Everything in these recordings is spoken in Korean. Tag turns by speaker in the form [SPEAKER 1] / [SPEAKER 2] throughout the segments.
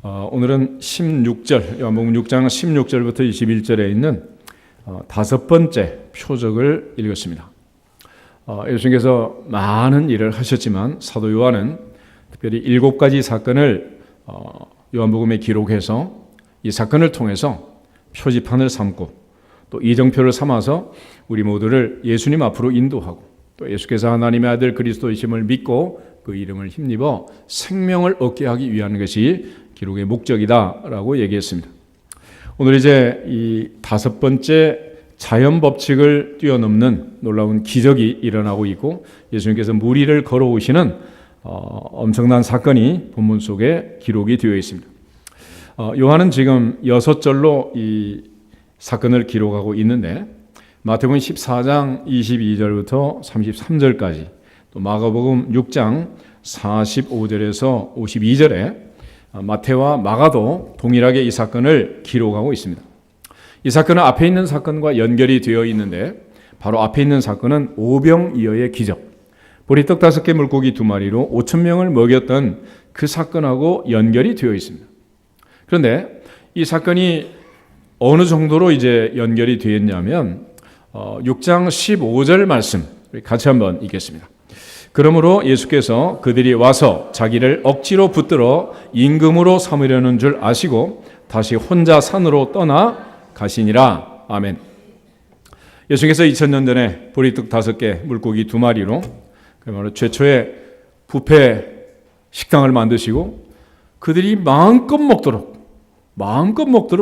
[SPEAKER 1] 오늘은 16절, 요한복음 6장 16절부터 21절에 있는 다섯 번째 표적을 읽었습니다. 예수님께서 많은 일을 하셨지만 사도 요한은 특별히 7가지 사건을 요한복음에 기록해서 이 사건을 통해서 표지판을 삼고 또 이정표를 삼아서 우리 모두를 예수님 앞으로 인도하고 또 예수께서 하나님의 아들 그리스도이심을 믿고 그 이름을 힘입어 생명을 얻게 하기 위한 것이 기록의 목적이다라고 얘기했습니다. 오늘 이제 이 다섯 번째 자연 법칙을 뛰어넘는 놀라운 기적이 일어나고 있고 예수님께서 물 위를 걸어오시는 엄청난 사건이 본문 속에 기록이 되어 있습니다. 요한은 지금 6절로 이 사건을 기록하고 있는데 마태복음 14장 22절부터 33절까지 또 마가복음 6장 45절에서 52절에 마태와 마가도 동일하게 이 사건을 기록하고 있습니다. 이 사건은 앞에 있는 사건과 연결이 되어 있는데 바로 앞에 있는 사건은 오병이어의 기적, 보리떡 5개 물고기 2마리로 5,000명을 먹였던 그 사건하고 연결이 되어 있습니다. 그런데 이 사건이 어느 정도로 이제 연결이 되었냐면 6장 15절 말씀 같이 한번 읽겠습니다. 그러므로 예수께서 그들이 와서 자기를 억지로 붙들어 임금으로 삼으려는 줄 아시고 다시 혼자 산으로 떠나 가시니라. 아멘. 예수께서 2000년 전에 보리떡 5개 물고기 2마리로 그야말로 최초의 뷔페 식당을 만드시고 그들이 마음껏 먹도록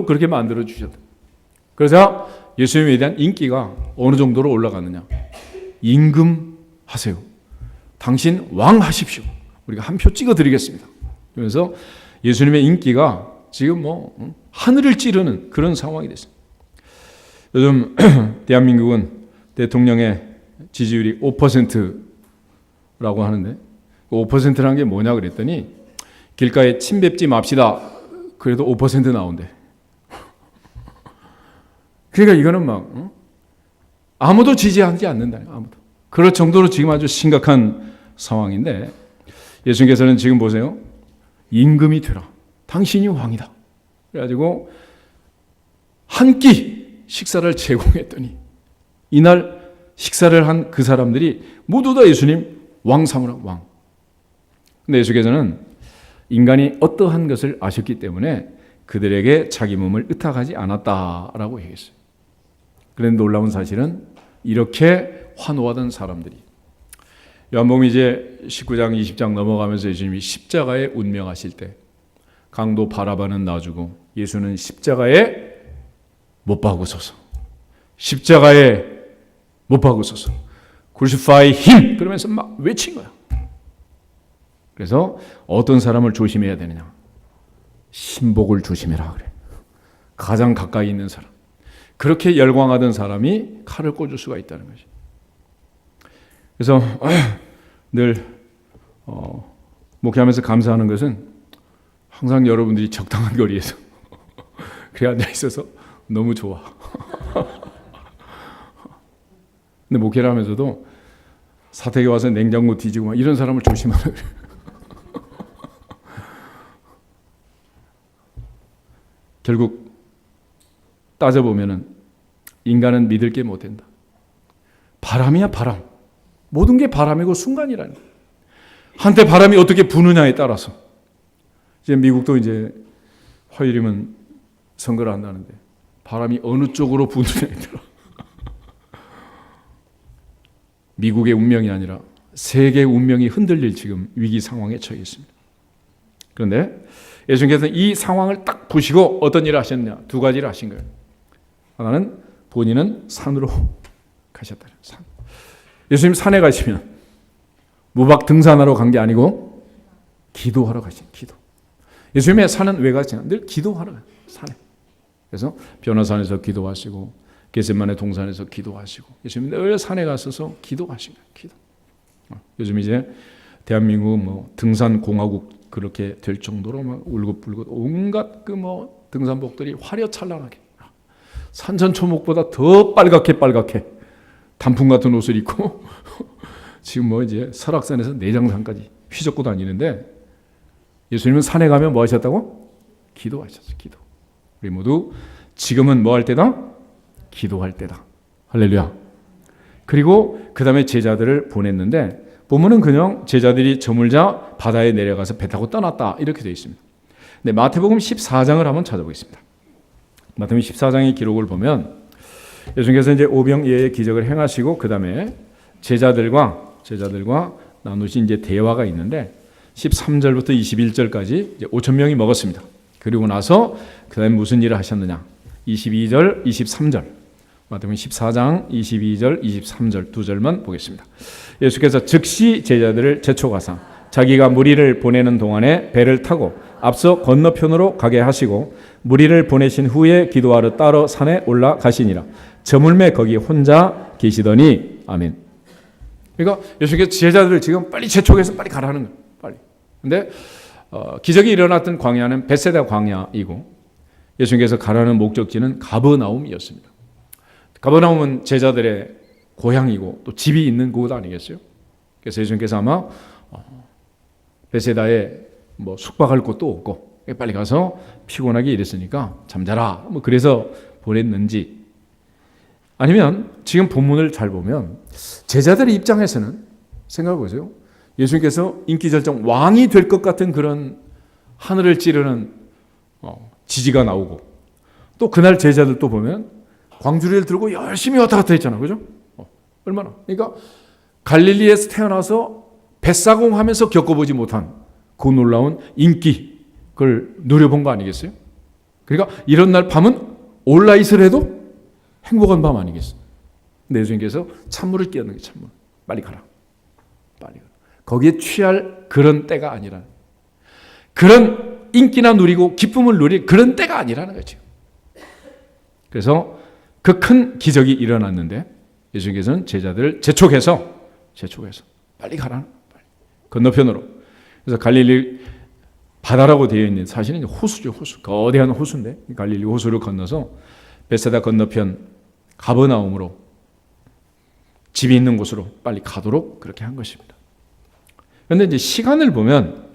[SPEAKER 1] 그렇게 만들어 주셨다. 그래서 예수님에 대한 인기가 어느 정도로 올라갔느냐. 임금 하세요. 당신 왕 하십시오. 우리가 한 표 찍어 드리겠습니다. 그래서 예수님의 인기가 지금 하늘을 찌르는 그런 상황이 됐습니다. 요즘 대한민국은 대통령의 지지율이 5%라고 하는데 5%라는 게 뭐냐 그랬더니 길가에 침 뱉지 맙시다. 그래도 5% 나온대. 그러니까 이거는 아무도 지지하지 않는다. 아무도. 그럴 정도로 지금 아주 심각한 상황인데 예수님께서는 지금 보세요. 임금이 되라. 당신이 왕이다. 그래가지고 한 끼 식사를 제공했더니 이날 식사를 한 그 사람들이 모두 다 예수님 왕 삼으라 왕. 근데 예수께서는 인간이 어떠한 것을 아셨기 때문에 그들에게 자기 몸을 의탁하지 않았다라고 얘기했어요. 그런데 놀라운 사실은 이렇게 환호하던 사람들이 요한복음 이제 19장 20장 넘어가면서 예수님이 십자가에 운명하실 때 강도 바라바는 놔주고 예수는 십자가에 못 박으소서. 십자가에 못 박으소서. Crucify him 그러면서 막 외친 거야. 그래서 어떤 사람을 조심해야 되느냐. 신복을 조심해라 그래. 가장 가까이 있는 사람. 그렇게 열광하던 사람이 칼을 꽂을 수가 있다는 거지. 그래서 늘 목회하면서 감사하는 것은 항상 여러분들이 적당한 거리에서 그래 앉아 있어서 너무 좋아. 근데 목회를 하면서도 사택에 와서 냉장고 뒤지고 막 이런 사람을 조심하라 그래. 결국 따져보면은 인간은 믿을 게 못 된다. 바람이야 바람. 모든 게 바람이고 순간이라는 거예요. 한때 바람이 어떻게 부느냐에 따라서 이제 미국도 이제 화요일이면 선거를 한다는데 바람이 어느 쪽으로 부느냐에 따라 미국의 운명이 아니라 세계의 운명이 흔들릴 지금 위기 상황에 처해 있습니다. 그런데 예수님께서는 이 상황을 딱 보시고 어떤 일을 하셨냐. 2가지를 하신 거예요. 하나는 본인은 산으로 가셨다. 산. 예수님 산에 가시면 무박 등산하러 간 게 아니고 기도하러 가신 기도. 예수님의 산은 왜 가시냐? 늘 기도하러 가요. 산에. 그래서 변화산에서 기도하시고 겟세마네 동산에서 기도하시고 예수님 늘 산에 가셔서 기도하신 거예요. 기도. 요즘 이제 대한민국 등산 공화국 그렇게 될 정도로 막 울긋불긋 온갖 등산복들이 화려찬란하게 산천초목보다 더 빨갛게 단풍 같은 옷을 입고 지금 이제 설악산에서 내장산까지 휘젓고 다니는데 예수님은 산에 가면 뭐 하셨다고? 기도하셨어요. 기도. 우리 모두 지금은 뭐 할 때다? 기도할 때다. 할렐루야. 그리고 그 다음에 제자들을 보냈는데 보면은 그냥 제자들이 저물자 바다에 내려가서 배 타고 떠났다 이렇게 되어 있습니다. 네, 마태복음 14장을 한번 찾아보겠습니다. 마태복음 14장의 기록을 보면 예수님께서 이제 오병이어의 기적을 행하시고 그 다음에 제자들과 나누신 이제 대화가 있는데 13절부터 21절까지 이제 5천 명이 먹었습니다. 그리고 나서 그 다음에 무슨 일을 하셨느냐? 22절, 23절. 마태복음 14장 22절, 23절 두 절만 보겠습니다. 예수께서 즉시 제자들을 제촉하사 자기가 무리를 보내는 동안에 배를 타고 앞서 건너편으로 가게 하시고 무리를 보내신 후에 기도하러 따로 산에 올라가시니라. 저물매 거기 혼자 계시더니 아멘. 그러니까 예수께서 제자들을 지금 빨리 재촉해서 빨리 가라는 거예요. 빨리. 근데 기적이 일어났던 광야는 벳세다 광야이고 예수님께서 가라는 목적지는 가버나움이었습니다. 가버나움은 제자들의 고향이고 또 집이 있는 곳 아니겠어요? 그래서 예수님께서 아마 벳세다에 뭐 숙박할 곳도 없고 빨리 가서 피곤하게 일했으니까 잠자라 뭐 그래서 보냈는지 아니면 지금 본문을 잘 보면 제자들의 입장에서는 생각해 보세요. 예수님께서 인기절정 왕이 될 것 같은 그런 하늘을 찌르는 지지가 나오고 또 그날 제자들도 보면 광주리를 들고 열심히 왔다 갔다 했잖아. 그죠? 얼마나. 그러니까 갈릴리에서 태어나서 뱃사공하면서 겪어보지 못한 그 놀라운 인기 그걸 누려본 거 아니겠어요? 그러니까 이런 날 밤은 올라 있으래도 행복한 밤 아니겠어요? 근데 예수님께서 찬물을 끼얹는 게 찬물. 빨리 가라. 빨리 가라. 거기에 취할 그런 때가 아니라는 그런 인기나 누리고 기쁨을 누릴 그런 때가 아니라는 거죠. 그래서 그 큰 기적이 일어났는데 예수님께서는 제자들을 재촉해서 빨리 가라. 빨리. 건너편으로. 그래서 갈릴리 바다라고 되어 있는 사실은 호수죠. 호수. 거대한 호수인데 갈릴리 호수를 건너서 벳세다 건너편 가버나움으로 집이 있는 곳으로 빨리 가도록 그렇게 한 것입니다. 그런데 이제 시간을 보면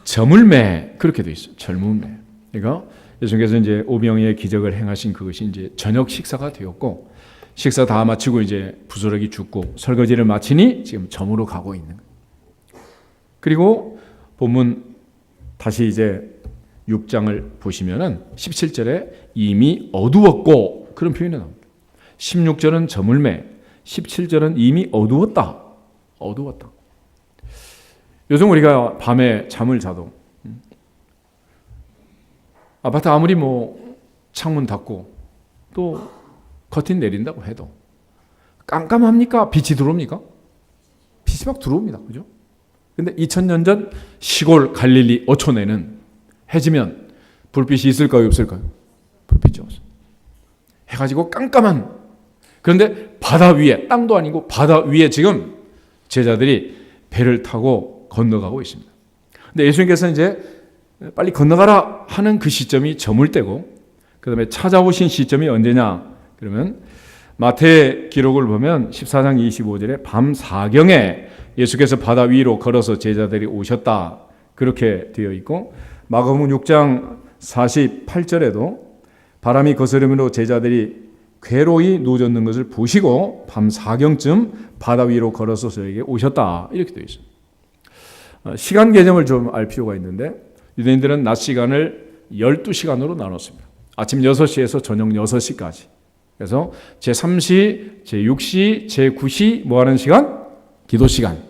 [SPEAKER 1] 저물매 그렇게 돼 있어요. 젊은매. 그러니까 예수님께서 이제 오병이의 기적을 행하신 그것이 이제 저녁 식사가 되었고 식사 다 마치고 이제 부스러기 줍고 설거지를 마치니 지금 점으로 가고 있는 거예요. 그리고 본문 다시 이제 6장을 보시면은 17절에 이미 어두웠고 그런 표현이 나옵니다. 16절은 저물매, 17절은 이미 어두웠다. 요즘 우리가 밤에 잠을 자도 아파트 아무리 뭐 창문 닫고 또 커튼 내린다고 해도 깜깜합니까? 빛이 들어옵니까? 빛이 막 들어옵니다. 그죠? 근데 2000년 전 시골 갈릴리 어촌에는 해지면 불빛이 있을까요? 없을까요? 불빛이 없어요. 해가지고 깜깜한 그런데 바다 위에 땅도 아니고 바다 위에 지금 제자들이 배를 타고 건너가고 있습니다. 근데 예수님께서는 이제 빨리 건너가라 하는 그 시점이 저물 때고 그 다음에 찾아오신 시점이 언제냐 그러면 마태 기록을 보면 14장 25절에 밤 4경에 예수께서 바다 위로 걸어서 제자들이 오셨다 그렇게 되어 있고 마가복음 6장 48절에도 바람이 거스름으로 제자들이 괴로이 누워졌는 것을 보시고 밤 4경쯤 바다 위로 걸어서 저에게 오셨다 이렇게 되어 있습니다. 시간 개념을 좀 알 필요가 있는데 유대인들은 낮 시간을 12시간으로 나눴습니다. 아침 6시에서 저녁 6시까지. 그래서 제3시, 제6시, 제9시 뭐 하는 시간? 기도 시간.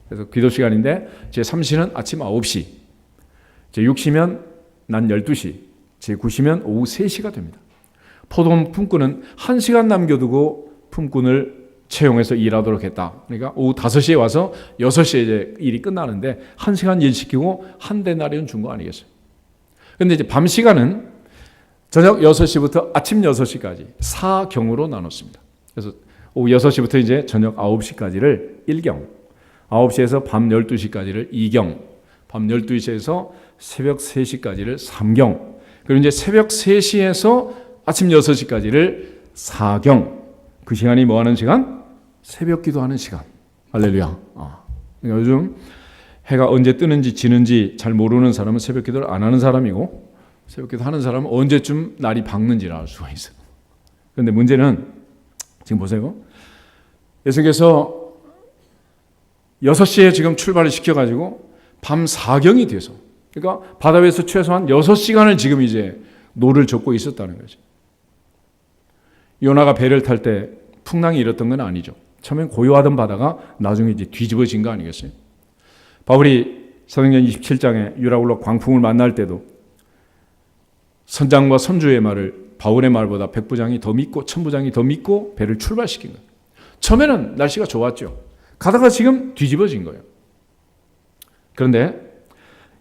[SPEAKER 1] 그래서 기도 시간인데 제3시는 아침 9시. 제6시면 낮 12시. 제9시면 오후 3시가 됩니다. 포도원 품꾼은 1시간 남겨두고 품꾼을 채용해서 일하도록 했다. 그러니까 오후 5시에 와서 6시에 이제 일이 끝나는데 1시간 일 시키고 한 데나리온 준 거 아니겠어요? 그런데 이제 밤 시간은 저녁 6시부터 아침 6시까지 4경으로 나눴습니다. 그래서 오후 6시부터 이제 저녁 9시까지를 1경, 9시에서 밤 12시까지를 2경, 밤 12시에서 새벽 3시까지를 3경, 그리고 이제 새벽 3시에서 아침 6시까지를 4경. 그 시간이 뭐 하는 시간? 새벽 기도하는 시간. 할렐루야. 그러니까 요즘 해가 언제 뜨는지 지는지 잘 모르는 사람은 새벽 기도를 안 하는 사람이고, 새벽 기도 하는 사람은 언제쯤 날이 밝는지를 알 수가 있어요. 그런데 문제는 지금 보세요. 예수님께서 6시에 지금 출발을 시켜가지고 밤 4경이 돼서, 그러니까 바다 위에서 최소한 6시간을 지금 이제 노를 젓고 있었다는 거죠. 요나가 배를 탈 때 풍랑이 일었던 건 아니죠. 처음엔 고요하던 바다가 나중에 이제 뒤집어진 거 아니겠어요? 바울이 사도행전 27장에 유라굴로 광풍을 만날 때도 선장과 선주의 말을 바울의 말보다 백부장이 더 믿고 천부장이 더 믿고 배를 출발시킨 거예요. 처음에는 날씨가 좋았죠. 가다가 지금 뒤집어진 거예요. 그런데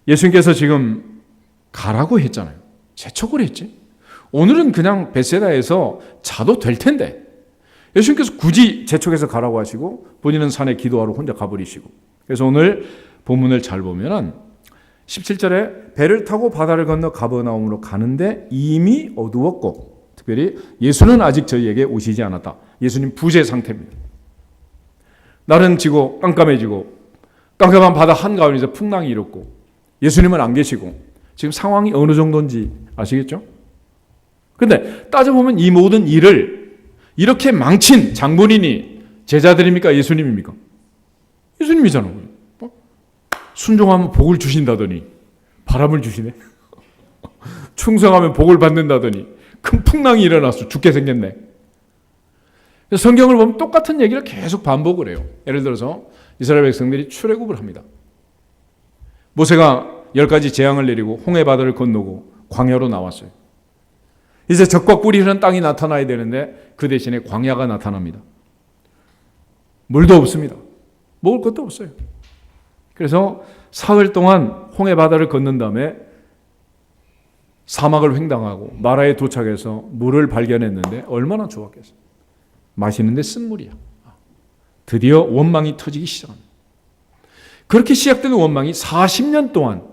[SPEAKER 1] 예수님께서 지금 가라고 했잖아요. 재촉을 했지. 오늘은 그냥 벳세다에서 자도 될 텐데 예수님께서 굳이 재촉해서 가라고 하시고 본인은 산에 기도하러 혼자 가버리시고, 그래서 오늘 본문을 잘 보면은 17절에 배를 타고 바다를 건너 가버나움으로 가는데 이미 어두웠고, 특별히 예수는 아직 저희에게 오시지 않았다. 예수님 부재 상태입니다. 날은 지고 깜깜해지고 깜깜한 바다 한가운데서 풍랑이 일었고 예수님은 안 계시고, 지금 상황이 어느 정도인지 아시겠죠? 그런데 따져보면 이 모든 일을 이렇게 망친 장본인이 제자들입니까? 예수님입니까? 예수님이잖아요. 순종하면 복을 주신다더니 바람을 주시네. 충성하면 복을 받는다더니 큰 풍랑이 일어나서 죽게 생겼네. 성경을 보면 똑같은 얘기를 계속 반복을 해요. 예를 들어서 이스라엘 백성들이 출애굽을 합니다. 모세가 10가지 재앙을 내리고 홍해 바다를 건너고 광야로 나왔어요. 이제 적과 꿀이 흐르는 땅이 나타나야 되는데 그 대신에 광야가 나타납니다. 물도 없습니다. 먹을 것도 없어요. 그래서 사흘 동안 홍해 바다를 건넌 다음에 사막을 횡단하고 마라에 도착해서 물을 발견했는데 얼마나 좋았겠어요. 마시는데 쓴물이야. 드디어 원망이 터지기 시작합니다. 그렇게 시작된 원망이 40년 동안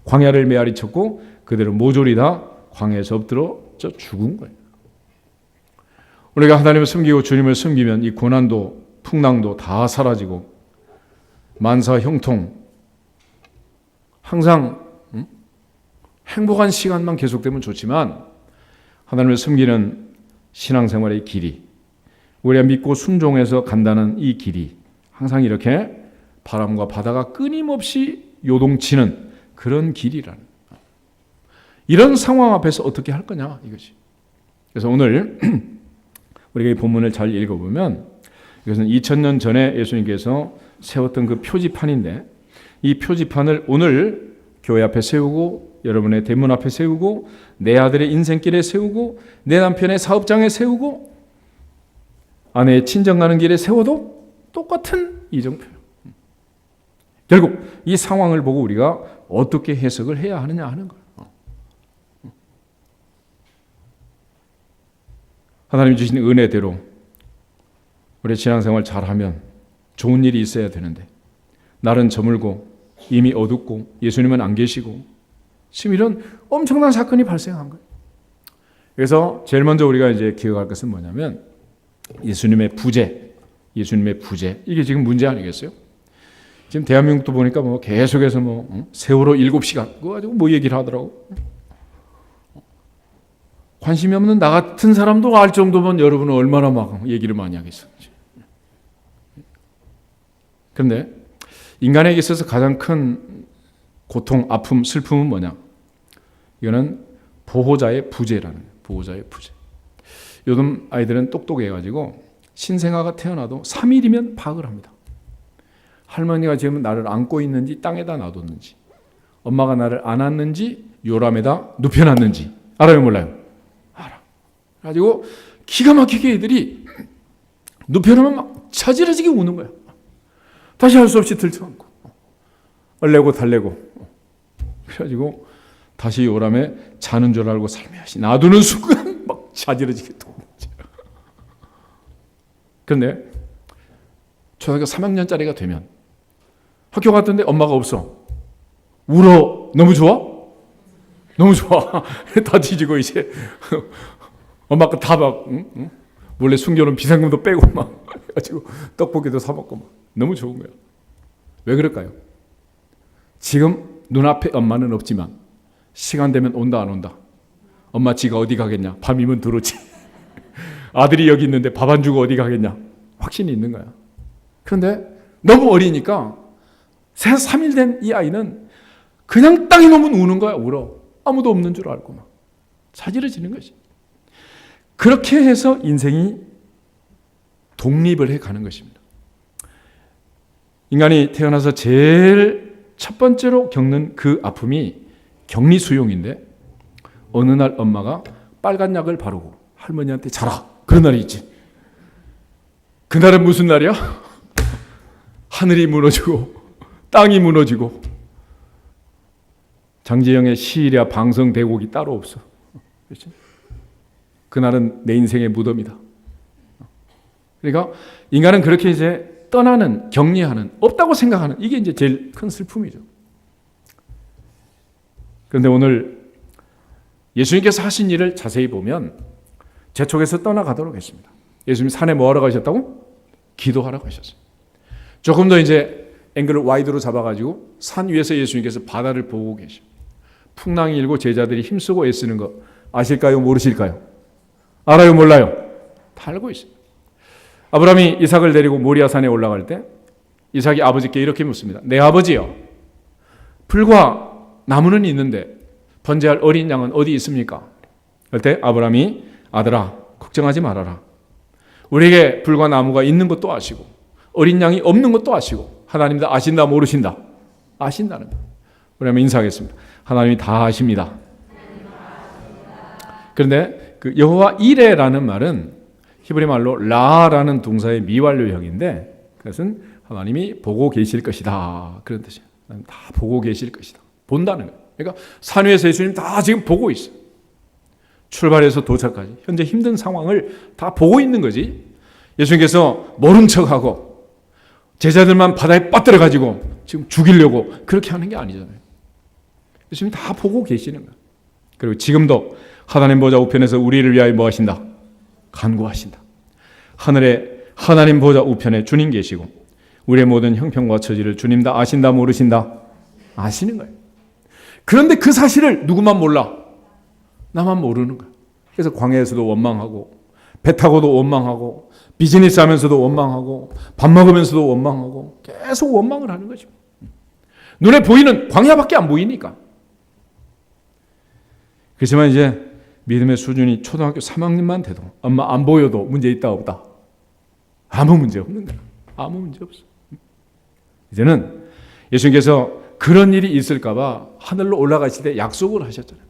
[SPEAKER 1] 광야를 메아리 쳤고 그대로 모조리 다 광야에서 엎드러 죽은 거예요. 우리가 하나님을 섬기고 주님을 섬기면 이 고난도 풍랑도 다 사라지고 만사 형통, 항상 행복한 시간만 계속되면 좋지만 하나님을 섬기는 신앙생활의 길이, 우리가 믿고 순종해서 간다는 이 길이 항상 이렇게 바람과 바다가 끊임없이 요동치는 그런 길이라는, 이런 상황 앞에서 어떻게 할 거냐 이것이. 그래서 오늘 우리가 이 본문을 잘 읽어보면 이것은 2000년 전에 예수님께서 세웠던 그 표지판인데, 이 표지판을 오늘 교회 앞에 세우고 여러분의 대문 앞에 세우고 내 아들의 인생길에 세우고 내 남편의 사업장에 세우고 아내의 친정 가는 길에 세워도 똑같은 이정표예요. 결국 이 상황을 보고 우리가 어떻게 해석을 해야 하느냐 하는 거예요. 하나님 주신 은혜대로 우리 신앙생활 잘하면 좋은 일이 있어야 되는데 날은 저물고 이미 어둡고 예수님은 안 계시고 지금 이런 엄청난 사건이 발생한 거예요. 그래서 제일 먼저 우리가 이제 기억할 것은 뭐냐면 예수님의 부재, 이게 지금 문제 아니겠어요? 지금 대한민국도 보니까 뭐 계속해서 세월호 7시간 그거 가지고 뭐 얘기를 하더라고. 관심이 없는 나 같은 사람도 알 정도면 여러분은 얼마나 막 얘기를 많이 하겠어요. 그런데 인간에게 있어서 가장 큰 고통, 아픔, 슬픔은 뭐냐? 이거는 보호자의 부재라는 거예요. 보호자의 부재. 요즘 아이들은 똑똑해가지고 신생아가 태어나도 3일이면 파악을 합니다. 할머니가 지금 나를 안고 있는지 땅에다 놔뒀는지, 엄마가 나를 안았는지 요람에다 눕혀놨는지 알아요, 몰라요? 알아. 그래가지고 기가 막히게 애들이 눕혀놓으면 막 차지러지게 우는 거야. 다시 할 수 없이 들쳐안고 얼레고 달래고, 그래가지고 다시 요람에 자는 줄 알고 살며시 놔두는 순간 막 차지러지게 또. 그런데 초등학교 3학년짜리가 되면 학교 갔던데 엄마가 없어. 울어. 너무 좋아? 너무 좋아. 다 뒤지고 이제 엄마 거 다 막 몰래 숨겨놓은 비상금도 빼고 막 해가지고 떡볶이도 사 먹고 막 너무 좋은 거야. 왜 그럴까요? 지금 눈앞에 엄마는 없지만 시간 되면 온다 안 온다. 엄마 지가 어디 가겠냐. 밤이면 들어오지. 아들이 여기 있는데 밥 안 주고 어디 가겠냐. 확신이 있는 거야. 그런데 너무 어리니까 3일 된 이 아이는 그냥 땅에 놓으면 우는 거야. 울어. 아무도 없는 줄 알고 막 자지러지는 것이. 그렇게 해서 인생이 독립을 해가는 것입니다. 인간이 태어나서 제일 첫 번째로 겪는 그 아픔이 격리수용인데 어느 날 엄마가 빨간 약을 바르고 할머니한테 자라. 그런 날이 있지. 그날은 무슨 날이야? 하늘이 무너지고 땅이 무너지고 장지영의 시일이야 방성 대곡이 따로 없어. 그렇지? 그날은 내 인생의 무덤이다. 그러니까 인간은 그렇게 이제 떠나는, 격리하는, 없다고 생각하는 이게 이제 제일 큰 슬픔이죠. 그런데 오늘 예수님께서 하신 일을 자세히 보면 재촉에서 떠나가도록 했습니다. 예수님 산에 뭐 하러 가셨다고? 기도하러 가셨어요. 조금 더 이제 앵글을 와이드로 잡아가지고 산 위에서 예수님께서 바다를 보고 계십니다. 풍랑이 일고 제자들이 힘쓰고 애쓰는 거 아실까요? 모르실까요? 알아요? 몰라요? 다 알고 있어요. 아브라함이 이삭을 데리고 모리아산에 올라갈 때 이삭이 아버지께 이렇게 묻습니다. 내 아버지요, 불과 나무는 있는데 번제할 어린 양은 어디 있습니까? 그럴 때 아브라함이 아들아 걱정하지 말아라. 우리에게 불과 나무가 있는 것도 아시고 어린 양이 없는 것도 아시고 하나님 다 아신다 모르신다? 아신다는 거예요. 그러면 인사하겠습니다. 하나님이 다 아십니다. 그런데 그 여호와 이레라는 말은 히브리 말로 라라는 동사의 미완료형인데 그것은 하나님이 보고 계실 것이다. 그런 뜻이에요. 다 보고 계실 것이다. 본다는 거예요. 그러니까 산 위에서 예수님 다 지금 보고 있어요. 출발해서 도착까지 현재 힘든 상황을 다 보고 있는 거지. 예수님께서 모른 척하고 제자들만 바다에 빠뜨려가지고 지금 죽이려고 그렇게 하는 게 아니잖아요. 예수님 다 보고 계시는 거예요. 그리고 지금도 하나님 보좌 우편에서 우리를 위하여 뭐 하신다? 간구하신다. 하늘에 하나님 보좌 우편에 주님 계시고 우리의 모든 형편과 처지를 주님 다 아신다 모르신다? 아시는 거예요. 그런데 그 사실을 누구만 몰라? 나만 모르는 거야. 그래서 광야에서도 원망하고 배 타고도 원망하고 비즈니스 하면서도 원망하고 밥 먹으면서도 원망하고 계속 원망을 하는 거죠. 눈에 보이는 광야밖에 안 보이니까. 그렇지만 이제 믿음의 수준이 초등학교 3학년만 돼도 엄마 안 보여도 문제 있다 없다? 아무 문제 없는 거야. 아무 문제 없어. 이제는 예수님께서 그런 일이 있을까 봐 하늘로 올라가실 때 약속을 하셨잖아요.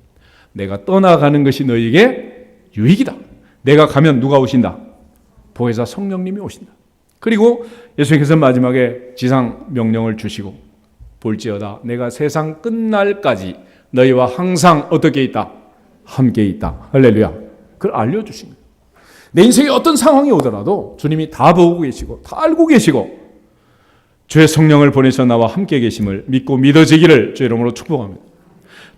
[SPEAKER 1] 내가 떠나가는 것이 너에게 유익이다. 내가 가면 누가 오신다? 보혜사 성령님이 오신다. 그리고 예수님께서 마지막에 지상 명령을 주시고 볼지어다 내가 세상 끝날까지 너희와 항상 어떻게 있다? 함께 있다. 할렐루야. 그걸 알려주신 거예요. 내 인생에 어떤 상황이 오더라도 주님이 다 보고 계시고 다 알고 계시고 주의 성령을 보내셔 나와 함께 계심을 믿고 믿어지기를 주의 이름으로 축복합니다.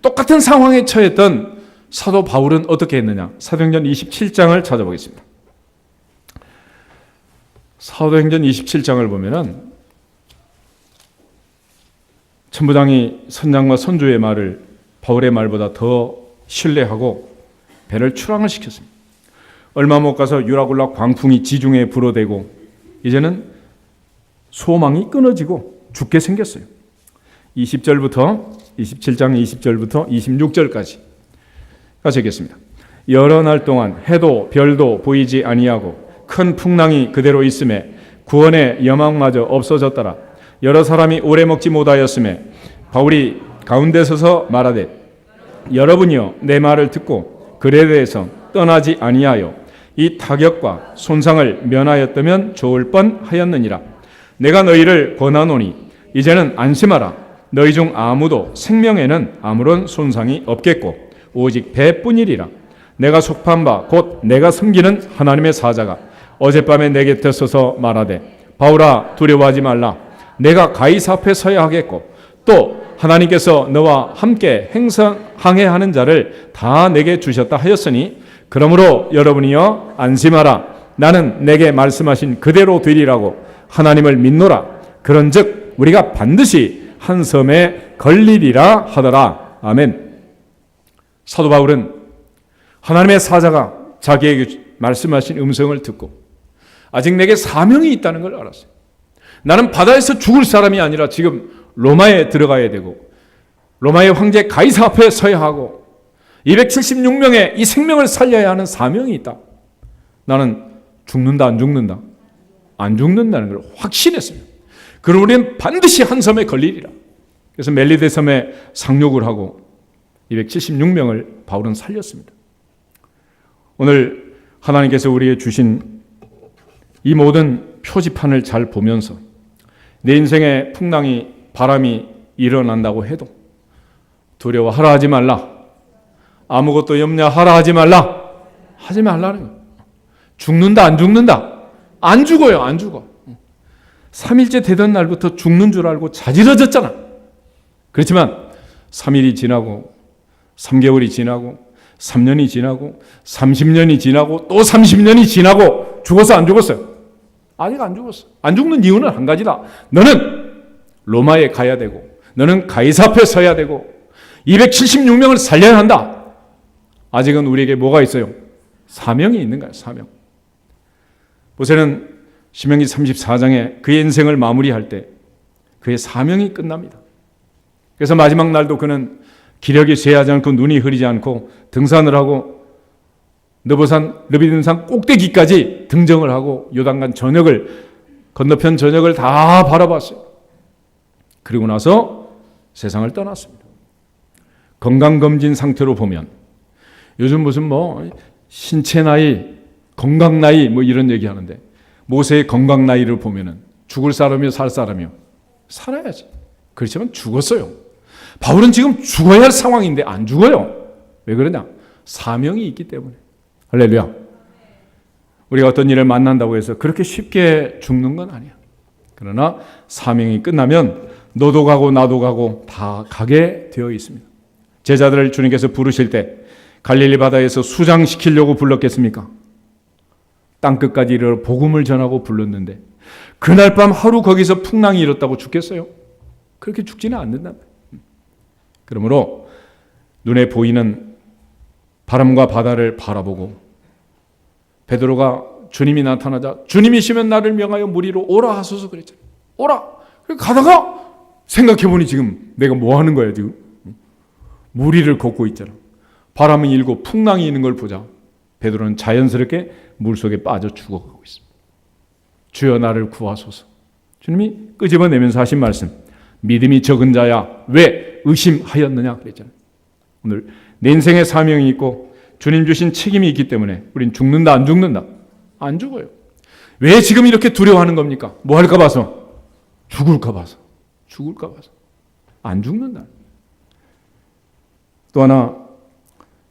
[SPEAKER 1] 똑같은 상황에 처했던 사도 바울은 어떻게 했느냐? 사도행전 27장을 찾아보겠습니다. 사도행전 27장을 보면은 천부장이 선장과 선주의 말을 바울의 말보다 더 신뢰하고 배를 출항을 시켰습니다. 얼마 못 가서 유라굴라 광풍이 지중해에 불어대고 이제는 소망이 끊어지고 죽게 생겼어요. 27장 20절부터 26절까지 같이 읽겠습니다. 여러 날 동안 해도 별도 보이지 아니하고 큰 풍랑이 그대로 있음에 구원의 여망마저 없어졌더라. 여러 사람이 오래 먹지 못하였음에 바울이 가운데 서서 말하되 여러분이여 내 말을 듣고 글에 대해서 떠나지 아니하여 이 타격과 손상을 면하였다면 좋을 뻔하였느니라. 내가 너희를 권하노니 이제는 안심하라. 너희 중 아무도 생명에는 아무런 손상이 없겠고 오직 배뿐이리라. 내가 속한 바 곧 내가 섬기는 하나님의 사자가 어젯밤에 내 곁에 서서 말하되 바울아 두려워하지 말라. 내가 가이사 앞에 서야 하겠고 또 하나님께서 너와 함께 항해하는 자를 다 내게 주셨다 하였으니 그러므로 여러분이여 안심하라. 나는 내게 말씀하신 그대로 되리라고 하나님을 믿노라. 그런즉 우리가 반드시 한 섬에 걸리리라 하더라. 아멘. 사도 바울은 하나님의 사자가 자기에게 말씀하신 음성을 듣고 아직 내게 사명이 있다는 걸 알았어요. 나는 바다에서 죽을 사람이 아니라 지금 로마에 들어가야 되고 로마의 황제 가이사 앞에 서야 하고 276명의 이 생명을 살려야 하는 사명이 있다. 나는 죽는다 안 죽는다? 안 죽는다는 걸 확신했습니다. 그럼 우리는 반드시 한 섬에 걸리리라. 그래서 멜리데 섬에 상륙을 하고 276명을 바울은 살렸습니다. 오늘 하나님께서 우리에게 주신 이 모든 표지판을 잘 보면서 내 인생에 풍랑이 바람이 일어난다고 해도 두려워하라 하지 말라. 아무것도 염려하라 하지 말라. 하지 말라는 거예요. 죽는다 안 죽는다? 안 죽어요. 안 죽어. 3일째 되던 날부터 죽는 줄 알고 자지러졌잖아. 그렇지만 3일이 지나고 3개월이 지나고 3년이 지나고 30년이 지나고 또 30년이 지나고 죽었어 안 죽었어요? 아직 안 죽었어. 안 죽는 이유는 한 가지다. 너는 로마에 가야 되고 너는 가이사 앞에 서야 되고 276명을 살려야 한다. 아직은 우리에게 뭐가 있어요? 사명이 있는 거야. 사명. 모세는 신명기 34장에 그의 인생을 마무리할 때 그의 사명이 끝납니다. 그래서 마지막 날도 그는 기력이 쇠하지 않고 눈이 흐리지 않고 등산을 하고 느보산 르비딘산 꼭대기까지 등정을 하고 요단강 전역을 건너편 전역을 다 바라봤어요. 그리고 나서 세상을 떠났습니다. 건강검진 상태로 보면 요즘 무슨 신체 나이, 건강 나이 이런 얘기 하는데 모세의 건강 나이를 보면은 죽을 사람이요 살 사람이요 살아야지. 그렇지만 죽었어요. 바울은 지금 죽어야 할 상황인데 안 죽어요. 왜 그러냐? 사명이 있기 때문에. 할렐루야. 우리가 어떤 일을 만난다고 해서 그렇게 쉽게 죽는 건 아니야. 그러나 사명이 끝나면 너도 가고 나도 가고 다 가게 되어 있습니다. 제자들을 주님께서 부르실 때 갈릴리 바다에서 수장시키려고 불렀겠습니까? 땅끝까지 이르러 복음을 전하고 불렀는데 그날 밤 하루 거기서 풍랑이 일었다고 죽겠어요? 그렇게 죽지는 않는다. 그러므로 눈에 보이는 바람과 바다를 바라보고 베드로가 주님이 나타나자 주님이시면 나를 명하여 무리로 오라 하소서 그랬잖아요. 오라. 가다가 생각해보니 지금 내가 뭐 하는 거야 지금? 무리를 걷고 있잖아. 바람이 일고 풍랑이 있는 걸 보자 베드로는 자연스럽게 물속에 빠져 죽어가고 있습니다. 주여 나를 구하소서. 주님이 끄집어내면서 하신 말씀, 믿음이 적은 자야 왜 의심하였느냐 그랬잖아요. 오늘 내 인생에 사명이 있고 주님 주신 책임이 있기 때문에 우린 죽는다 안 죽는다? 안 죽어요. 왜 지금 이렇게 두려워하는 겁니까? 뭐 할까 봐서? 죽을까 봐서. 죽을까 봐서. 안 죽는다. 또 하나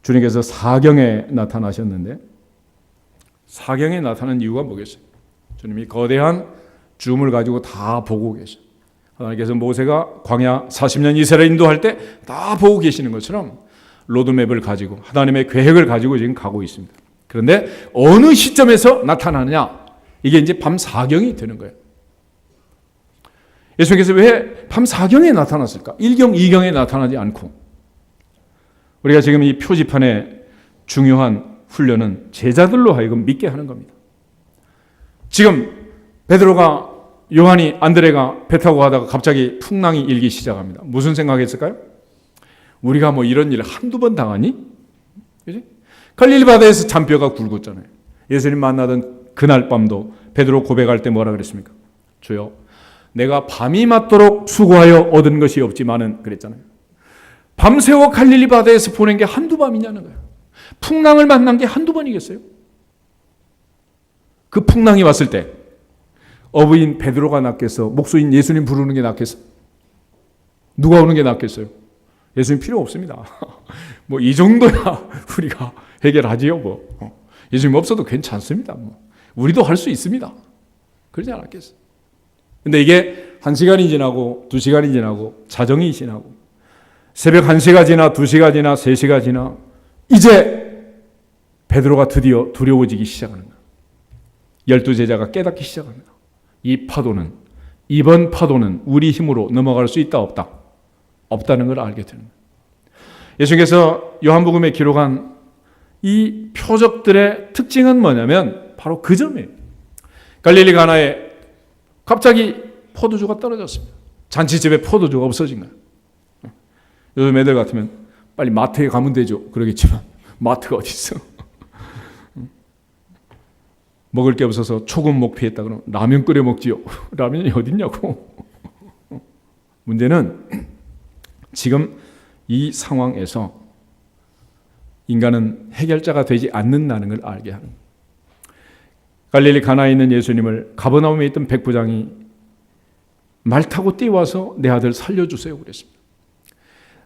[SPEAKER 1] 주님께서 사경에 나타나셨는데 사경에 나타난 이유가 뭐겠어요? 주님이 거대한 줌을 가지고 다 보고 계셔. 하나님께서 모세가 광야 40년 이스라엘 인도할 때 다 보고 계시는 것처럼 로드맵을 가지고 하나님의 계획을 가지고 지금 가고 있습니다. 그런데 어느 시점에서 나타나느냐? 이게 이제 밤 사경이 되는 거예요. 예수님께서 왜 밤 사경에 나타났을까? 1경, 2경에 나타나지 않고 우리가 지금 이 표지판의 중요한 훈련은 제자들로 하여금 믿게 하는 겁니다. 지금 베드로가 요한이 안드레가 배 타고 가다가 갑자기 풍랑이 일기 시작합니다. 무슨 생각했을까요? 우리가 이런 일을 한두 번 당하니? 그지? 갈릴리 바다에서 잔뼈가 굵었잖아요. 예수님 만나던 그날 밤도 베드로 고백할 때 뭐라 그랬습니까? 주여 내가 밤이 맞도록 수고하여 얻은 것이 없지만은 그랬잖아요. 밤새워 갈릴리 바다에서 보낸 게 한두 밤이냐는 거예요. 풍랑을 만난 게 한두 번이겠어요? 그 풍랑이 왔을 때 어부인 베드로가 낫겠어? 목수인 예수님 부르는 게 낫겠어? 누가 오는 게 낫겠어요? 예수님 필요 없습니다. 이 정도야 우리가 해결하지요. 예수님 없어도 괜찮습니다. 우리도 할 수 있습니다. 그러지 않았겠어요? 근데 이게 1시간이 지나고 2시간이 지나고 자정이 지나고 새벽 1시가 지나 2시가 지나 3시가 지나 이제 베드로가 드디어 두려워지기 시작하는 거예요. 12제자가 깨닫기 시작합니다. 이 파도는 이번 파도는 우리 힘으로 넘어갈 수 있다 없다? 없다는 걸 알게 되는 거예요. 예수님께서 요한복음에 기록한 이 표적들의 특징은 뭐냐면 바로 그 점이에요. 갈릴리 가나에 갑자기 포도주가 떨어졌습니다. 잔치집에 포도주가 없어진 거예요. 요즘 애들 같으면 빨리 마트에 가면 되죠. 그러겠지만 마트가 어디 있어? 먹을 게 없어서 초급 목피했다 그러면 라면 끓여 먹지요. 라면이 어딨냐고. 문제는 지금 이 상황에서 인간은 해결자가 되지 않는다는 걸 알게 하는 거예요. 갈릴리 가나에 있는 예수님을 가버나움에 있던 백부장이 말 타고 뛰어와서 내 아들 살려주세요 그랬습니다.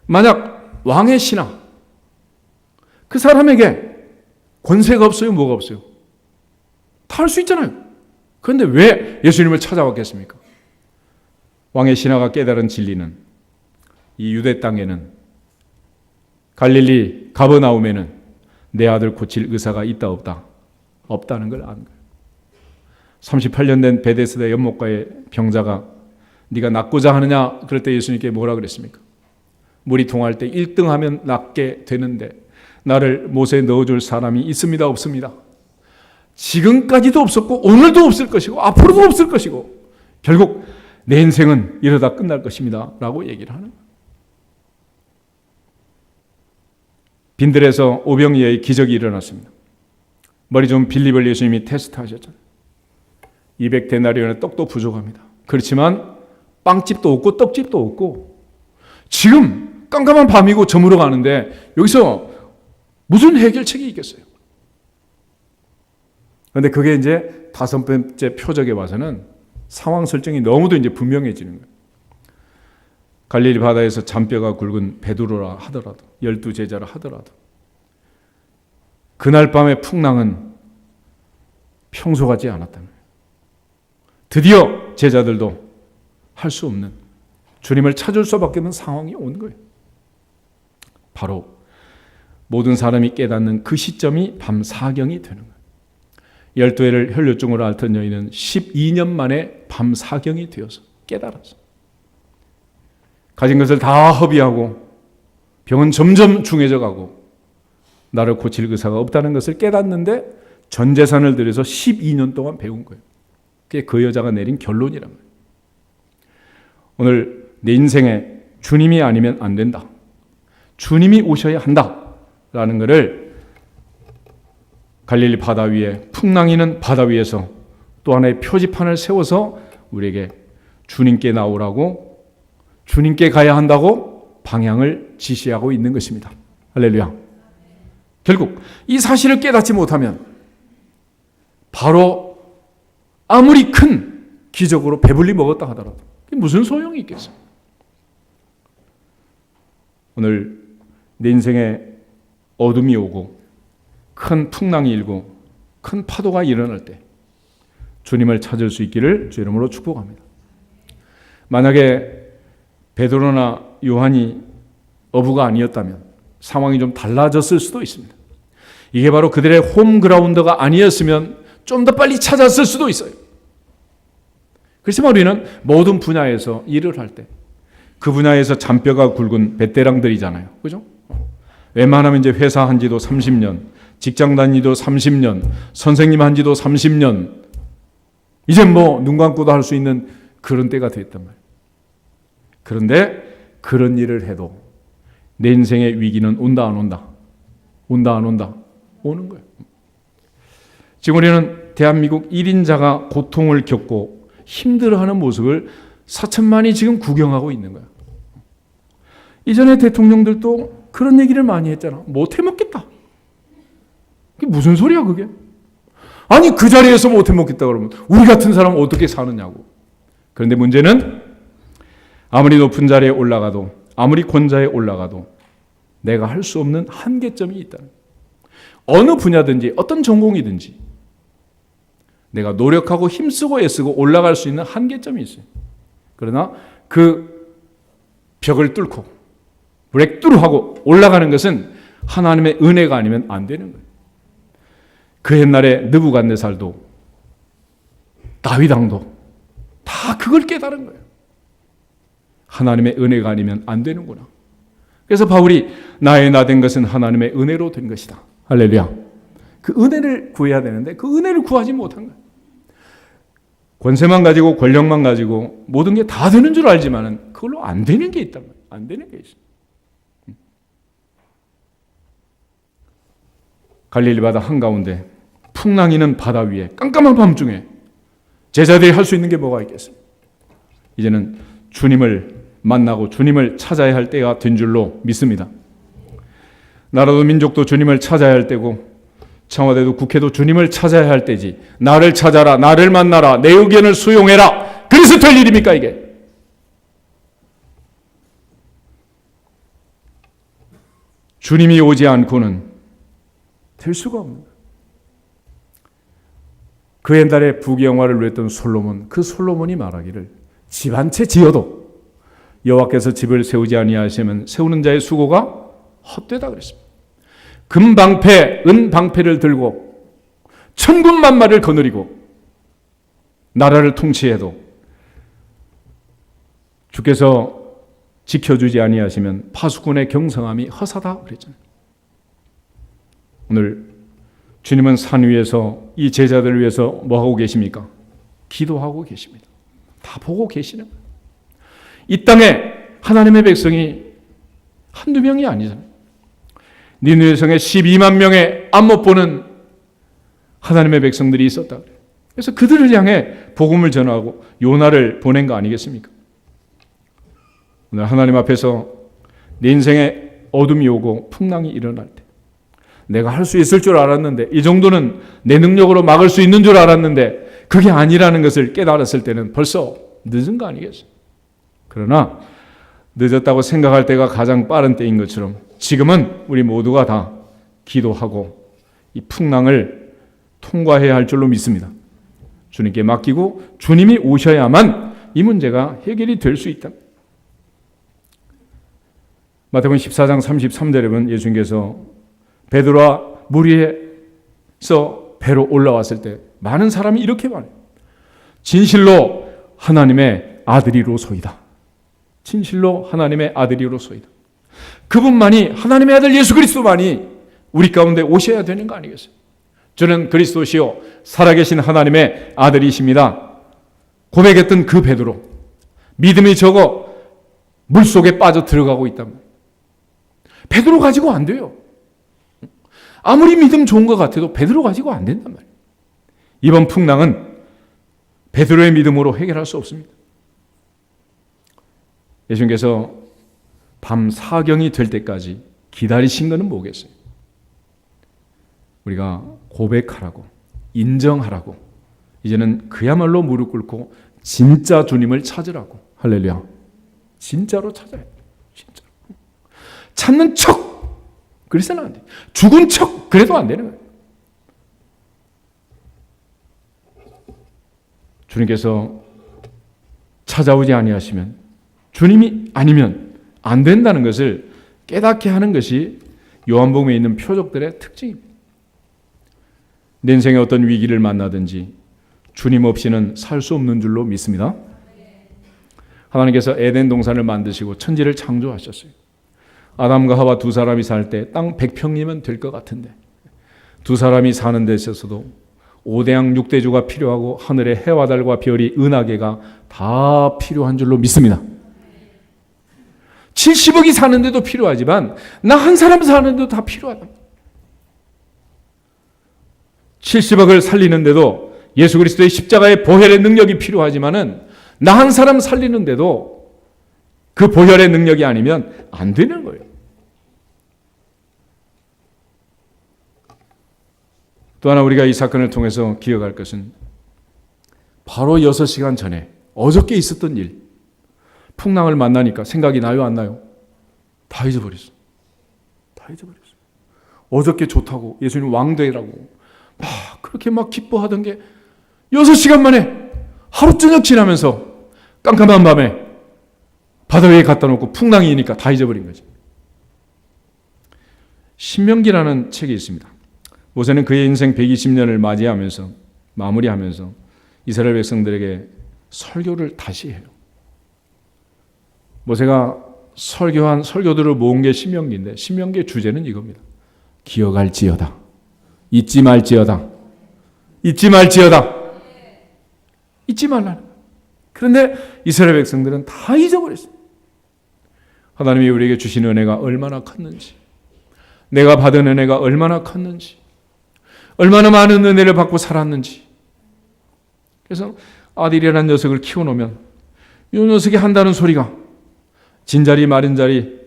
[SPEAKER 1] 만약 왕의 신하, 그 사람에게 권세가 없어요? 뭐가 없어요? 다 할 수 있잖아요. 그런데 왜 예수님을 찾아왔겠습니까? 왕의 신하가 깨달은 진리는 이 유대 땅에는 갈릴리 가버나움에는 내 아들 고칠 의사가 있다 없다? 없다는 걸 아는 거예요. 38년 된 베데스다 연못가의 병자가 네가 낫고자 하느냐? 그럴 때 예수님께 뭐라 그랬습니까? 물이 동할 때 1등 하면 낫게 되는데 나를 못에 넣어줄 사람이 있습니다 없습니다? 지금까지도 없었고 오늘도 없을 것이고 앞으로도 없을 것이고 결국 내 인생은 이러다 끝날 것입니다 라고 얘기를 하는 거예요. 빈들에서 오병이어의 기적이 일어났습니다. 머리 좀 빌립을 예수님이 테스트하셨잖아요. 200데나리온의 떡도 부족합니다. 그렇지만 빵집도 없고 떡집도 없고 지금 깜깜한 밤이고 저물어 가는데 여기서 무슨 해결책이 있겠어요? 그런데 그게 이제 5번째 표적에 와서는 상황 설정이 너무도 이제 분명해지는 거예요. 갈릴리 바다에서 잔뼈가 굵은 베드로라 하더라도 12제자라 하더라도 그날 밤의 풍랑은 평소 같지 않았다는 거예요. 드디어 제자들도 할 수 없는 주님을 찾을 수밖에 없는 상황이 온 거예요. 바로 모든 사람이 깨닫는 그 시점이 밤 사경이 되는 거예요. 12회를 혈류증으로 앓던 여인은 12년 만에 밤 사경이 되어서 깨달았어. 가진 것을 다 허비하고 병은 점점 중해져 가고 나를 고칠 의사가 없다는 것을 깨닫는데 전 재산을 들여서 12년 동안 배운 거예요. 그게 그 여자가 내린 결론이란 말이에요. 오늘 내 인생에 주님이 아니면 안 된다. 주님이 오셔야 한다라는 것을 갈릴리 바다 위에 풍랑이는 바다 위에서 또 하나의 표지판을 세워서 우리에게 주님께 나오라고 주님께 가야 한다고 방향을 지시하고 있는 것입니다. 할렐루야. 결국 이 사실을 깨닫지 못하면 바로 아무리 큰 기적으로 배불리 먹었다 하더라도 무슨 소용이 있겠어요? 오늘 내 인생에 어둠이 오고 큰 풍랑이 일고 큰 파도가 일어날 때 주님을 찾을 수 있기를 주 이름으로 축복합니다. 만약에 베드로나 요한이 어부가 아니었다면 상황이 좀 달라졌을 수도 있습니다. 이게 바로 그들의 홈그라운드가 아니었으면 좀 더 빨리 찾았을 수도 있어요. 그렇지만 우리는 모든 분야에서 일을 할 때 그 분야에서 잔뼈가 굵은 베테랑들이잖아요. 그죠? 웬만하면 이제 회사 한 지도 30년, 직장 다니도 30년, 선생님 한 지도 30년, 이제 뭐 눈 감고도 할 수 있는 그런 때가 됐단 말이에요. 그런데 그런 일을 해도 내 인생의 위기는 온다 안 온다? 온다 안 온다? 오는 거예요. 지금 우리는 대한민국 1인자가 고통을 겪고 힘들어하는 모습을 사천만이 지금 구경하고 있는 거예요. 이전에 대통령들도 그런 얘기를 많이 했잖아. 못 해먹겠다. 그게 무슨 소리야 그게? 아니 그 자리에서 못 해먹겠다 그러면 우리 같은 사람은 어떻게 사느냐고. 그런데 문제는 아무리 높은 자리에 올라가도 아무리 권좌에 올라가도 내가 할 수 없는 한계점이 있다는 거예요. 어느 분야든지 어떤 전공이든지 내가 노력하고 힘쓰고 애쓰고 올라갈 수 있는 한계점이 있어요. 그러나 그 벽을 뚫고 브렉트루하고 올라가는 것은 하나님의 은혜가 아니면 안 되는 거예요. 그 옛날에 느부갓네살도 다윗 왕도 다 그걸 깨달은 거예요. 하나님의 은혜가 아니면 안 되는구나. 그래서 바울이 나의 나 된 것은 하나님의 은혜로 된 것이다. 할렐루야. 그 은혜를 구해야 되는데 그 은혜를 구하지 못한 거예요. 권세만 가지고 권력만 가지고 모든 게 다 되는 줄 알지만은 그걸로 안 되는 게 있단 말이에요. 안 되는 게 있어요. 갈릴리 바다 한가운데 풍랑이는 바다 위에 깜깜한 밤중에 제자들이 할 수 있는 게 뭐가 있겠습니까? 이제는 주님을 만나고 주님을 찾아야 할 때가 된 줄로 믿습니다. 나라도 민족도 주님을 찾아야 할 때고 청와대도 국회도 주님을 찾아야 할 때지. 나를 찾아라, 나를 만나라, 내 의견을 수용해라. 그래서 될 일입니까 이게? 주님이 오지 않고는 될 수가 없는 거예요. 그 옛날에 부귀영화를 누렸던 솔로몬, 그 솔로몬이 말하기를 집 한 채 지어도 여호와께서 집을 세우지 아니하시면 세우는 자의 수고가 헛되다 그랬습니다. 금방패, 은방패를 들고 천군만마를 거느리고 나라를 통치해도 주께서 지켜주지 아니하시면 파수꾼의 경성함이 허사다 그랬잖아요. 오늘 주님은 산 위에서 이 제자들을 위해서 뭐하고 계십니까? 기도하고 계십니다. 다 보고 계시는 거예요. 이 땅에 하나님의 백성이 한두 명이 아니잖아요. 니느웨 성에 12만 명의 안못 보는 하나님의 백성들이 있었다 그래요. 그래서 그들을 향해 복음을 전하고 요나를 보낸 거 아니겠습니까? 오늘 하나님 앞에서 내 인생에 어둠이 오고 풍랑이 일어날 때 내가 할 수 있을 줄 알았는데 이 정도는 내 능력으로 막을 수 있는 줄 알았는데 그게 아니라는 것을 깨달았을 때는 벌써 늦은 거 아니겠어요? 그러나 늦었다고 생각할 때가 가장 빠른 때인 것처럼 지금은 우리 모두가 다 기도하고 이 풍랑을 통과해야 할 줄로 믿습니다. 주님께 맡기고 주님이 오셔야만 이 문제가 해결이 될 수 있다. 마태복음 14장 33절에 보면 예수님께서 베드로와 무리에서 배로 올라왔을 때 많은 사람이 이렇게 말해요. 진실로 하나님의 아들이로소이다. 진실로 하나님의 아들이로소이다. 그분만이 하나님의 아들 예수 그리스도만이 우리 가운데 오셔야 되는 거 아니겠어요? 저는 그리스도시요 살아계신 하나님의 아들이십니다. 고백했던 그 베드로 믿음이 적어 물속에 빠져 들어가고 있단 말이에요. 베드로 가지고 안 돼요. 아무리 믿음 좋은 것 같아도 베드로 가지고 안 된단 말이에요. 이번 풍랑은 베드로의 믿음으로 해결할 수 없습니다. 예수님께서 밤 사경이 될 때까지 기다리신 것은 뭐겠어요? 우리가 고백하라고, 인정하라고, 이제는 그야말로 무릎 꿇고 진짜 주님을 찾으라고. 할렐루야. 진짜로 찾아야 돼요. 진짜. 찾는 척 그래서는 안 돼. 죽은 척 그래도 안 되는 거예요. 주님께서 찾아오지 아니하시면, 주님이 아니면 안 된다는 것을 깨닫게 하는 것이 요한복음에 있는 표적들의 특징입니다. 내 인생에 어떤 위기를 만나든지 주님 없이는 살 수 없는 줄로 믿습니다. 하나님께서 에덴 동산을 만드시고 천지를 창조하셨어요. 아담과 하와 두 사람이 살 때 땅 100평이면 될 것 같은데 두 사람이 사는 데 있어서도 5대양 6대주가 필요하고 하늘의 해와 달과 별이 은하계가 다 필요한 줄로 믿습니다. 70억이 사는데도 필요하지만 나 한 사람 사는데도 다 필요하다. 70억을 살리는데도 예수 그리스도의 십자가의 보혈의 능력이 필요하지만은 나 한 사람 살리는데도 그 보혈의 능력이 아니면 안 되는 거예요. 또 하나 우리가 이 사건을 통해서 기억할 것은 바로 6시간 전에 어저께 있었던 일, 풍랑을 만나니까 생각이 나요, 안 나요? 다 잊어버렸어. 다 잊어버렸어. 어저께 좋다고 예수님 왕되라고 막 그렇게 막 기뻐하던 게 6시간 만에 하루 저녁 지나면서 깜깜한 밤에 바다 위에 갖다 놓고 풍랑이 이니까 다 잊어버린 거지. 신명기라는 책이 있습니다. 모세는 그의 인생 120년을 맞이하면서 마무리하면서 이스라엘 백성들에게 설교를 다시 해요. 모세가 설교한 설교들을 모은 게 신명기인데 신명기의 주제는 이겁니다. 기억할지어다. 잊지 말지어다. 잊지 말지어다. 잊지 말라는 거예요. 그런데 이스라엘 백성들은 다 잊어버렸어요. 하나님이 우리에게 주신 은혜가 얼마나 컸는지, 내가 받은 은혜가 얼마나 컸는지, 얼마나 많은 은혜를 받고 살았는지. 그래서 아들이라는 녀석을 키워놓으면 이 녀석이 한다는 소리가 진자리 마른자리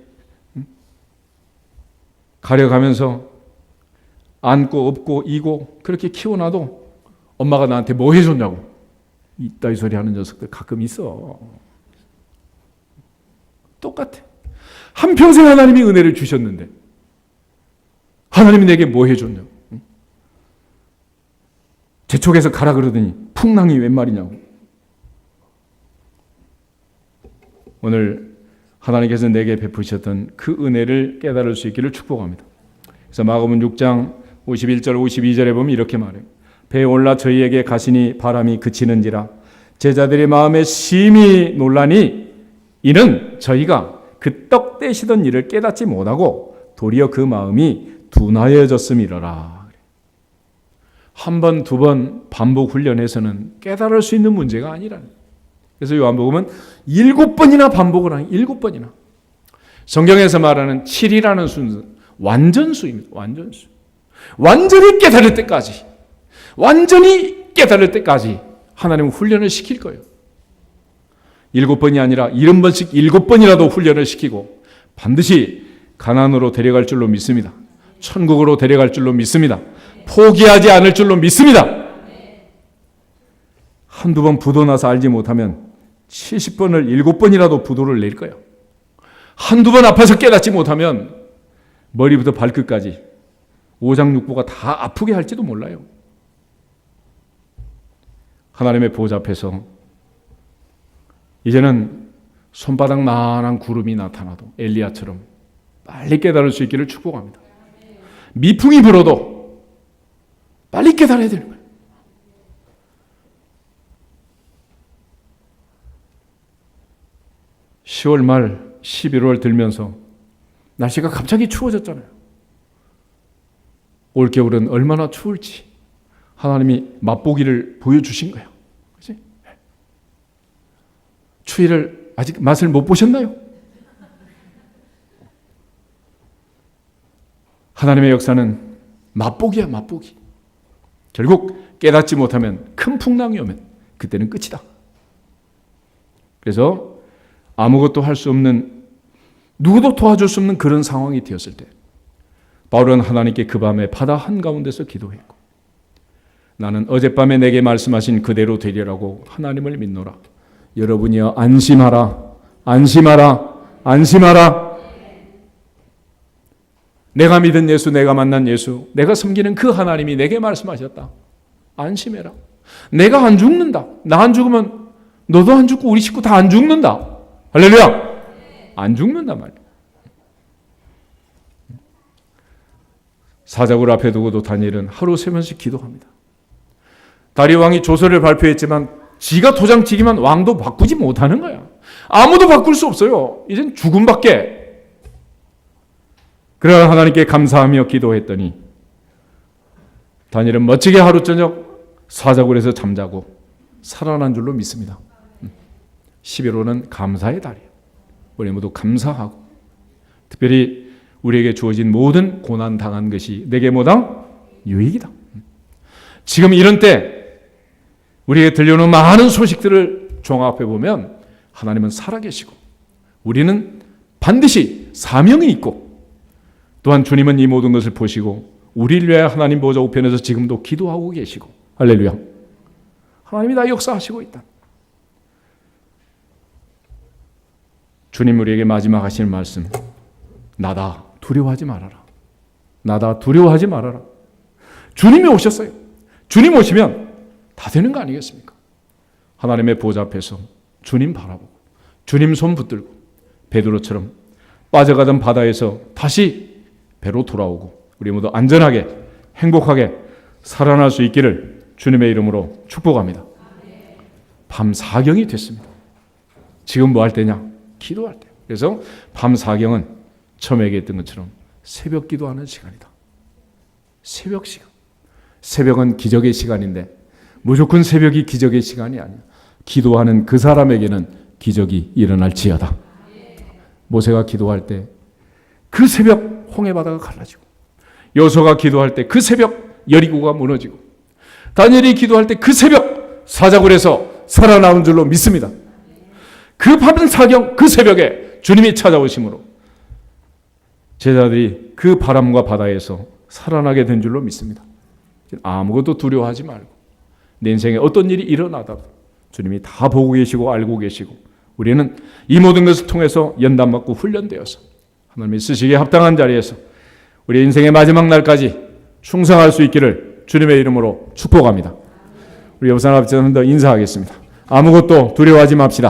[SPEAKER 1] 가려가면서 안고 업고 이고 그렇게 키워놔도 엄마가 나한테 뭐 해줬냐고 이따위 소리 하는 녀석들 가끔 있어. 똑같아. 한평생 하나님이 은혜를 주셨는데 하나님이 내게 뭐 해줬냐고. 재촉에서 가라 그러더니 풍랑이 웬 말이냐고. 오늘 하나님께서 내게 베푸셨던 그 은혜를 깨달을 수 있기를 축복합니다. 그래서 마가복음 6장 51절 52절에 보면 이렇게 말해요. 배에 올라 저희에게 가시니 바람이 그치는지라 제자들의 마음에 심히 놀라니 이는 저희가 그 떡 떼시던 일을 깨닫지 못하고 도리어 그 마음이 둔하여졌음이로라. 한 번, 두 번 반복 훈련해서는 깨달을 수 있는 문제가 아니라는. 그래서 요한복음은 7번이나 반복을 하니 7번이나. 성경에서 말하는 7이라는 수는 완전수입니다. 완전수. 완전히 깨달을 때까지, 완전히 깨달을 때까지 하나님은 훈련을 시킬 거예요. 7번이 아니라 70번씩 7번이라도 훈련을 시키고 반드시 가나안으로 데려갈 줄로 믿습니다. 천국으로 데려갈 줄로 믿습니다. 포기하지 않을 줄로 믿습니다. 한두 번 부도 나서 알지 못하면 70번을 7번이라도 부도를 낼 거예요. 한두 번 아파서 깨닫지 못하면 머리부터 발끝까지 오장육부가 다 아프게 할지도 몰라요. 하나님의 보좌 앞에서 이제는 손바닥만한 구름이 나타나도 엘리야처럼 빨리 깨달을 수 있기를 축복합니다. 미풍이 불어도 빨리 깨달아야 되는 거예요. (10월) 말 11월 들면서 날씨가 갑자기 추워졌잖아요. 올겨울은 얼마나 추울지 하나님이 맛보기를 보여주신 거예요. 그치? 추위를 아직 맛을 못 보셨나요? 하나님의 역사는 맛보기야, 맛보기. 결국 깨닫지 못하면 큰 풍랑이 오면 그때는 끝이다. 그래서 아무것도 할 수 없는, 누구도 도와줄 수 없는 그런 상황이 되었을 때 바울은 하나님께 그 밤에 바다 한가운데서 기도했고 나는 어젯밤에 내게 말씀하신 그대로 되리라고 하나님을 믿노라. 여러분이여 안심하라, 안심하라, 안심하라. 내가 믿은 예수, 내가 만난 예수, 내가 섬기는 그 하나님이 내게 말씀하셨다. 안심해라. 내가 안 죽는다. 나 안 죽으면 너도 안 죽고 우리 식구 다 안 죽는다. 할렐루야. 안 죽는단 말이야. 사자굴 앞에 두고도 다니엘은 하루 3번씩 기도합니다. 다리 왕이 조서를 발표했지만 지가 도장치기만 왕도 바꾸지 못하는 거야. 아무도 바꿀 수 없어요. 이젠 죽음밖에. 그러나 하나님께 감사하며 기도했더니 다니엘은 멋지게 하루 저녁 사자굴에서 잠자고 살아난 줄로 믿습니다. 11호는 감사의 달이에요. 우리 모두 감사하고 특별히 우리에게 주어진 모든 고난 당한 것이 내게 뭐다? 유익이다. 지금 이런 때 우리에게 들려오는 많은 소식들을 종합해 보면 하나님은 살아계시고 우리는 반드시 사명이 있고 또한 주님은 이 모든 것을 보시고 우리를 위하여 하나님 보좌 우편에서 지금도 기도하고 계시고 할렐루야. 하나님이 다 역사하시고 있다. 주님 우리에게 마지막 하시는 말씀, 나다 두려워하지 말아라. 나다 두려워하지 말아라. 주님이 오셨어요. 주님 오시면 다 되는 거 아니겠습니까? 하나님의 보좌 앞에서 주님 바라보고 주님 손 붙들고 베드로처럼 빠져가던 바다에서 다시 배로 돌아오고 우리 모두 안전하게 행복하게 살아날 수 있기를 주님의 이름으로 축복합니다. 밤 4경이 됐습니다. 지금 뭐 할 때냐? 기도할 때. 그래서 밤 4경은 처음에 얘기했던 것처럼 새벽 기도하는 시간이다. 새벽 시간. 새벽은 기적의 시간인데 무조건 새벽이 기적의 시간이 아니야. 기도하는 그 사람에게는 기적이 일어날지어다. 모세가 기도할 때 그 새벽 홍해 바다가 갈라지고, 여호수아가 기도할 때 그 새벽 여리고가 무너지고, 다니엘이 기도할 때 그 새벽 사자굴에서 살아나온 줄로 믿습니다. 그 밤 4경 그 새벽에 주님이 찾아오심으로 제자들이 그 바람과 바다에서 살아나게 된 줄로 믿습니다. 아무것도 두려워하지 말고 내 인생에 어떤 일이 일어나다가 주님이 다 보고 계시고 알고 계시고, 우리는 이 모든 것을 통해서 연단받고 훈련되어서 하나님이 쓰시기에 합당한 자리에서 우리 인생의 마지막 날까지 충성할 수 있기를 주님의 이름으로 축복합니다. 우리 옆 사람 앞에서 더 인사하겠습니다. 아무것도 두려워하지 맙시다.